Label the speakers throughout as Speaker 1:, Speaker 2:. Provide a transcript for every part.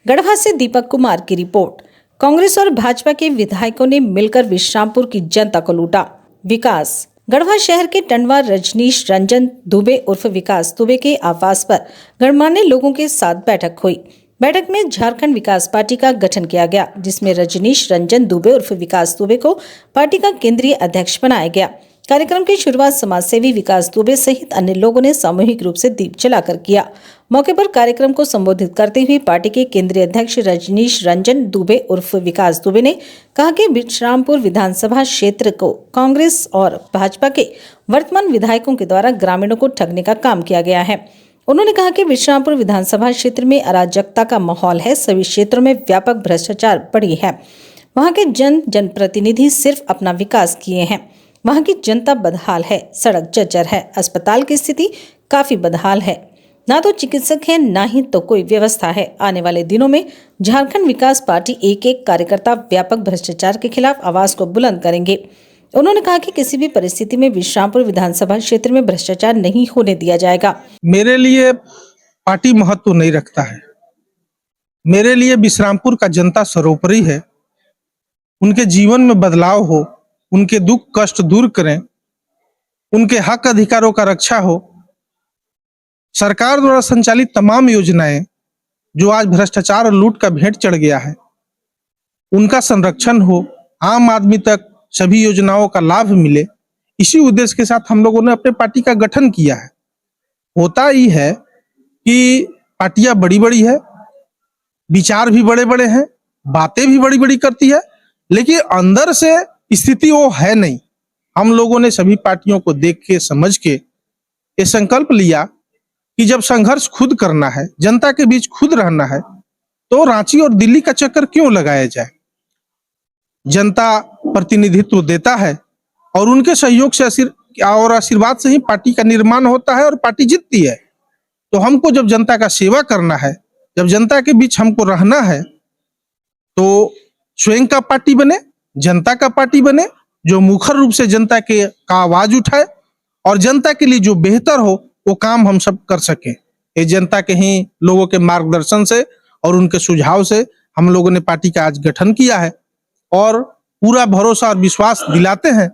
Speaker 1: गढ़वा से दीपक कुमार की रिपोर्ट। कांग्रेस और भाजपा के विधायकों ने मिलकर विश्रामपुर की जनता को लूटा। विकास। गढ़वा शहर के टंडवा रजनीश रंजन दुबे उर्फ विकास दुबे के आवास पर गणमान्य लोगों के साथ बैठक हुई। बैठक में झारखंड विकास पार्टी का गठन किया गया, जिसमें रजनीश रंजन दुबे उर्फ विकास दुबे को पार्टी का केंद्रीय अध्यक्ष बनाया गया। कार्यक्रम की शुरुआत समाजसेवी विकास दुबे सहित अन्य लोगों ने सामूहिक रूप से दीप जलाकर किया। मौके पर कार्यक्रम को संबोधित करते हुए पार्टी के केंद्रीय अध्यक्ष रजनीश रंजन दुबे उर्फ विकास दुबे ने कहा कि विश्रामपुर विधानसभा क्षेत्र को कांग्रेस और भाजपा के वर्तमान विधायकों के द्वारा ग्रामीणों को ठगने का काम किया गया है। उन्होंने कहा कि विश्रामपुर विधानसभा क्षेत्र में अराजकता का माहौल है। सभी क्षेत्रों में व्यापक भ्रष्टाचार बढ़ी है। वहाँ के जनप्रतिनिधि सिर्फ अपना विकास किए हैं। वहाँ की जनता बदहाल है, सड़क जर्जर है, अस्पताल की स्थिति काफी बदहाल है, ना तो चिकित्सक है ना ही तो कोई व्यवस्था है। आने वाले दिनों में झारखंड विकास पार्टी एक एक कार्यकर्ता व्यापक भ्रष्टाचार के खिलाफ आवाज को बुलंद करेंगे। उन्होंने कहा कि किसी भी परिस्थिति में विश्रामपुर विधानसभा क्षेत्र में भ्रष्टाचार नहीं होने दिया जाएगा।
Speaker 2: मेरे लिए पार्टी महत्व नहीं रखता है। मेरे लिए विश्रामपुर का जनता सर्वोपरि है। उनके जीवन में बदलाव हो, उनके दुख कष्ट दूर करें, उनके हक अधिकारों का रक्षा हो। सरकार द्वारा संचालित तमाम योजनाएं जो आज भ्रष्टाचार और लूट का भेंट चढ़ गया है, उनका संरक्षण हो, आम आदमी तक सभी योजनाओं का लाभ मिले। इसी उद्देश्य के साथ हम लोगों ने अपने पार्टी का गठन किया है। होता ही है कि पार्टियां बड़ी बड़ी है, विचार भी बड़े बड़े हैं, बातें भी बड़ी बड़ी करती है, लेकिन अंदर से स्थिति वो है नहीं। हम लोगों ने सभी पार्टियों को देख के समझ के ये संकल्प लिया कि जब संघर्ष खुद करना है, जनता के बीच खुद रहना है, तो रांची और दिल्ली का चक्कर क्यों लगाया जाए। जनता प्रतिनिधित्व देता है और उनके सहयोग से और आशीर्वाद से ही पार्टी का निर्माण होता है और पार्टी जीतती है। तो हमको जब जनता का सेवा करना है, जब जनता के बीच हमको रहना है, तो स्वयं का पार्टी बने, जनता का पार्टी बने, जो मुखर रूप से जनता के का आवाज उठाए और जनता के लिए जो बेहतर हो वो काम हम सब कर सके। ये जनता के ही लोगों के मार्गदर्शन से और उनके सुझाव से हम लोगों ने पार्टी का आज गठन किया है और पूरा भरोसा और विश्वास दिलाते हैं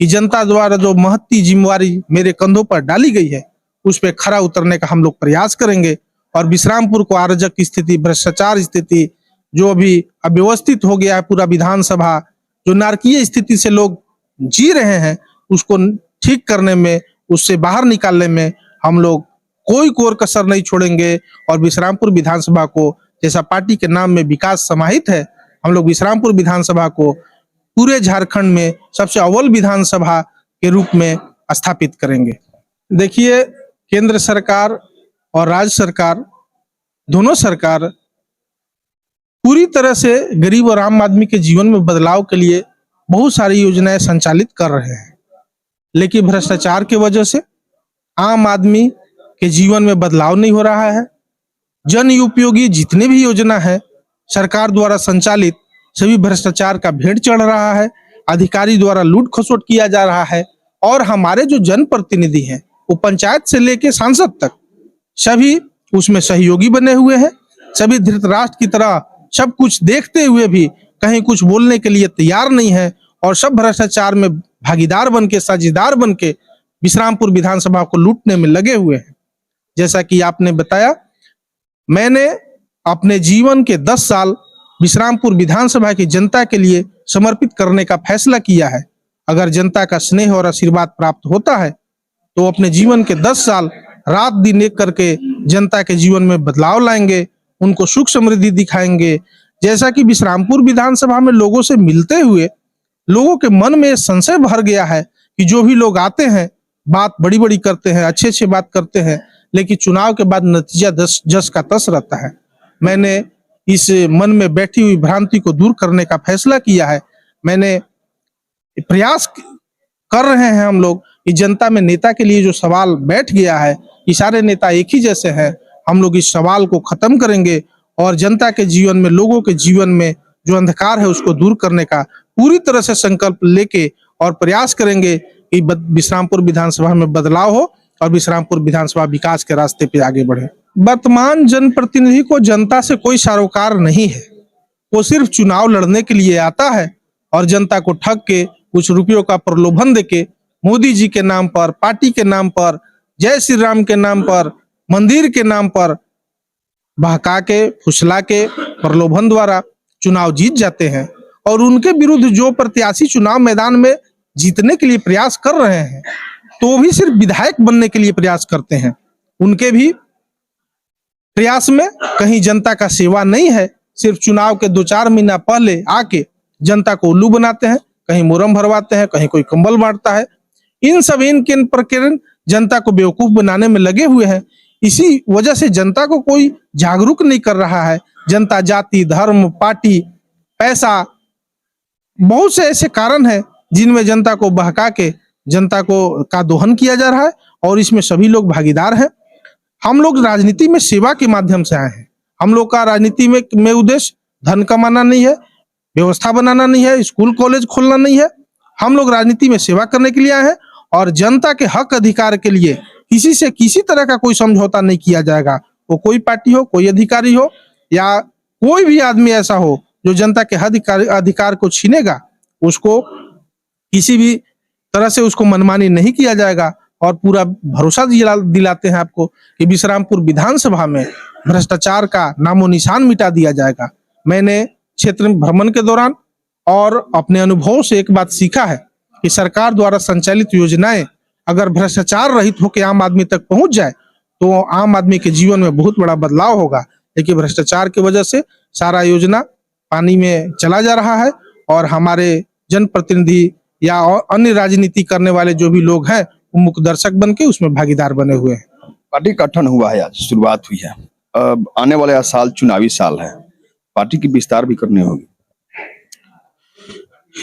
Speaker 2: कि जनता द्वारा जो महत्ती जिम्मेवारी मेरे कंधों पर डाली गई है, उस पर खरा उतरने का हम लोग प्रयास करेंगे और विश्रामपुर को अराजक स्थिति, भ्रष्टाचार स्थिति, जो अभी अव्यवस्थित हो गया है पूरा विधानसभा, जो नारकीय स्थिति से लोग जी रहे हैं, उसको ठीक करने में, उससे बाहर निकालने में हम लोग कोई कोर कसर नहीं छोड़ेंगे। और विश्रामपुर विधानसभा को, जैसा पार्टी के नाम में विकास समाहित है, हम लोग विश्रामपुर विधानसभा को पूरे झारखंड में सबसे अव्वल विधानसभा के रूप में स्थापित करेंगे। देखिए, केंद्र सरकार और राज्य सरकार, दोनों सरकार पूरी तरह से गरीब और आम आदमी के जीवन में बदलाव के लिए बहुत सारी योजनाएं संचालित कर रहे हैं, लेकिन भ्रष्टाचार की वजह से आम आदमी के जीवन में बदलाव नहीं हो रहा है। जन उपयोगी जितने भी योजना है सरकार द्वारा संचालित, सभी भ्रष्टाचार का भेंट चढ़ रहा है। अधिकारी द्वारा लूट खसोट किया जा रहा है और हमारे जो जनप्रतिनिधि हैं, वो पंचायत से लेके सांसद तक सभी उसमें सहयोगी बने हुए हैं। सभी धृतराष्ट्र की तरह सब कुछ देखते हुए भी कहीं कुछ बोलने के लिए तैयार नहीं है और सब भ्रष्टाचार में भागीदार बन के, साझेदार बन के विश्रामपुर विधानसभा को लूटने में लगे हुए हैं। जैसा कि आपने बताया, मैंने अपने जीवन के 10 साल विश्रामपुर विधानसभा की जनता के लिए समर्पित करने का फैसला किया है। अगर जनता का स्नेह और आशीर्वाद प्राप्त होता है तो अपने जीवन के 10 साल रात दिन एक करके जनता के जीवन में बदलाव लाएंगे, उनको सुख समृद्धि दिखाएंगे। जैसा कि विश्रामपुर विधानसभा में लोगों से मिलते हुए लोगों के मन में संशय भर गया है कि जो भी लोग आते हैं बात बड़ी बड़ी करते हैं, अच्छे अच्छे बात करते हैं, लेकिन चुनाव के बाद नतीजा जस का तस रहता है। मैंने इस मन में बैठी हुई भ्रांति को दूर करने का फैसला किया है। मैंने प्रयास कर रहे हैं हम लोग कि जनता में नेता के लिए जो सवाल बैठ गया है, ये सारे नेता एक ही जैसे हैं, हम लोग इस सवाल को खत्म करेंगे और जनता के जीवन में, लोगों के जीवन में जो अंधकार है उसको दूर करने का पूरी तरह से संकल्प लेके और प्रयास करेंगे कि विश्रामपुर विधानसभा में बदलाव हो और विश्रामपुर विधानसभा विकास के रास्ते पे आगे बढ़े। वर्तमान जनप्रतिनिधि को जनता से कोई सरोकार नहीं है। वो सिर्फ चुनाव लड़ने के लिए आता है और जनता को ठग के कुछ रुपयों का प्रलोभन देके मोदी जी के नाम पर, पार्टी के नाम पर, जय श्री राम के नाम पर, मंदिर के नाम पर बहका के, फुसला के, प्रलोभन द्वारा चुनाव जीत जाते हैं। और उनके विरुद्ध जो प्रत्याशी चुनाव मैदान में जीतने के लिए प्रयास कर रहे हैं, तो वो भी सिर्फ विधायक बनने के लिए प्रयास करते हैं। उनके भी प्रयास में कहीं जनता का सेवा नहीं है। सिर्फ चुनाव के 2-4 महीना पहले आके जनता को उल्लू बनाते हैं, कहीं मुरम भरवाते हैं, कहीं कोई कंबल बांटता है। इन सब इनके प्रकरण जनता को बेवकूफ बनाने में लगे हुए हैं। इसी वजह से जनता को कोई जागरूक नहीं कर रहा है। जनता जाति, धर्म, पार्टी, पैसा, बहुत से ऐसे कारण हैं जिनमें जनता को बहका के जनता को का दोहन किया जा रहा है और इसमें सभी लोग भागीदार हैं। हम लोग राजनीति में सेवा के माध्यम से आए हैं। हम लोग का राजनीति में उद्देश्य धन कमाना नहीं है, व्यवस्था बनाना नहीं है, स्कूल कॉलेज खोलना नहीं है। हम लोग राजनीति में सेवा करने के लिए आए हैं और जनता के हक अधिकार के लिए किसी से किसी तरह का कोई समझौता नहीं किया जाएगा। वो कोई पार्टी हो, कोई अधिकारी हो या कोई भी आदमी ऐसा हो जो जनता के अधिकार को छीनेगा, उसको किसी भी तरह से उसको मनमानी नहीं किया जाएगा। और पूरा भरोसा दिलाते हैं आपको कि विश्रामपुर विधानसभा में भ्रष्टाचार का नामो निशान मिटा दिया जाएगा। मैंने क्षेत्र में भ्रमण के दौरान और अपने अनुभव से एक बात सीखा है कि सरकार द्वारा संचालित योजनाएं अगर भ्रष्टाचार रहित होकर आम आदमी तक पहुंच जाए तो आम आदमी के जीवन में बहुत बड़ा बदलाव होगा। लेकिन भ्रष्टाचार की वजह से सारा योजना पानी में चला जा रहा है और हमारे जनप्रतिनिधि या अन्य राजनीति करने वाले जो भी लोग हैं वो मुख्य दर्शक बन के उसमें भागीदार बने हुए हैं।
Speaker 3: पार्टी का गठन हुआ है, आज शुरुआत हुई है। अब आने वाले साल चुनावी साल है, पार्टी की विस्तार भी करनी होगी।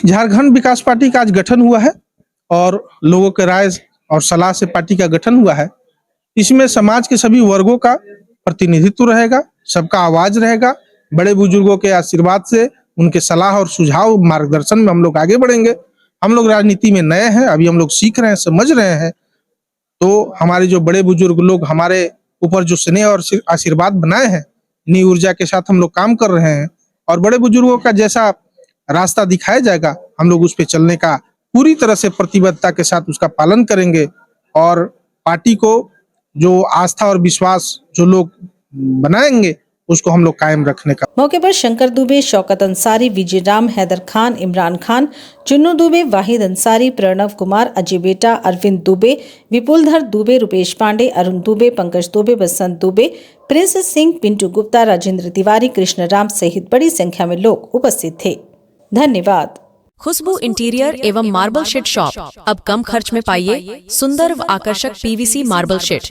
Speaker 2: झारखंड विकास पार्टी का आज गठन हुआ है और लोगों के राय और सलाह से पार्टी का गठन हुआ है। इसमें समाज के सभी वर्गों का प्रतिनिधित्व रहेगा, सबका आवाज रहेगा। बड़े बुजुर्गों के आशीर्वाद से, उनके सलाह और सुझाव मार्गदर्शन में हम लोग आगे बढ़ेंगे। हम लोग राजनीति में नए हैं, अभी हम लोग सीख रहे हैं, समझ रहे हैं। तो हमारे जो बड़े बुजुर्ग लोग हमारे ऊपर जो स्नेह और आशीर्वाद बनाए हैं, इन्हीं ऊर्जा के साथ हम लोग काम कर रहे हैं और बड़े बुजुर्गों का जैसा रास्ता दिखाया जाएगा हम लोग उस पर चलने का पूरी तरह से प्रतिबद्धता के साथ उसका पालन करेंगे। और पार्टी को जो आस्था और विश्वास जो लोग बनाएंगे उसको हम लोग कायम रखने का।
Speaker 1: मौके पर शंकर दुबे, शौकत अंसारी, विजय राम, हैदर खान, इमरान खान, चुन्नू दुबे, वाहिद अंसारी, प्रणव कुमार, अजय बेटा, अरविंद दुबे, विपुलधर दुबे, रुपेश पांडे, अरुण दुबे, पंकज दुबे, बसंत दुबे, प्रिंस सिंह, पिंटू गुप्ता, राजेंद्र तिवारी, कृष्ण राम सहित बड़ी संख्या में लोग उपस्थित थे। धन्यवाद।
Speaker 4: खुशबू इंटीरियर एवं मार्बल शेड शॉप अब कम खर्च में पाइए सुंदर व आकर्षक पीवीसी मार्बल शेड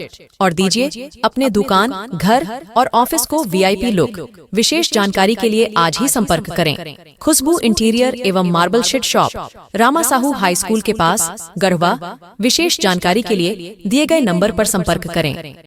Speaker 4: और दीजिए अपने दुकान, घर और ऑफिस को वीआईपी लुक। विशेष जानकारी के लिए आज ही संपर्क करें। खुशबू इंटीरियर एवं marble shade shop, Rama Sahu high school के पास, गढ़वा। विशेष जानकारी के लिए दिए गए नंबर पर संपर्क करें।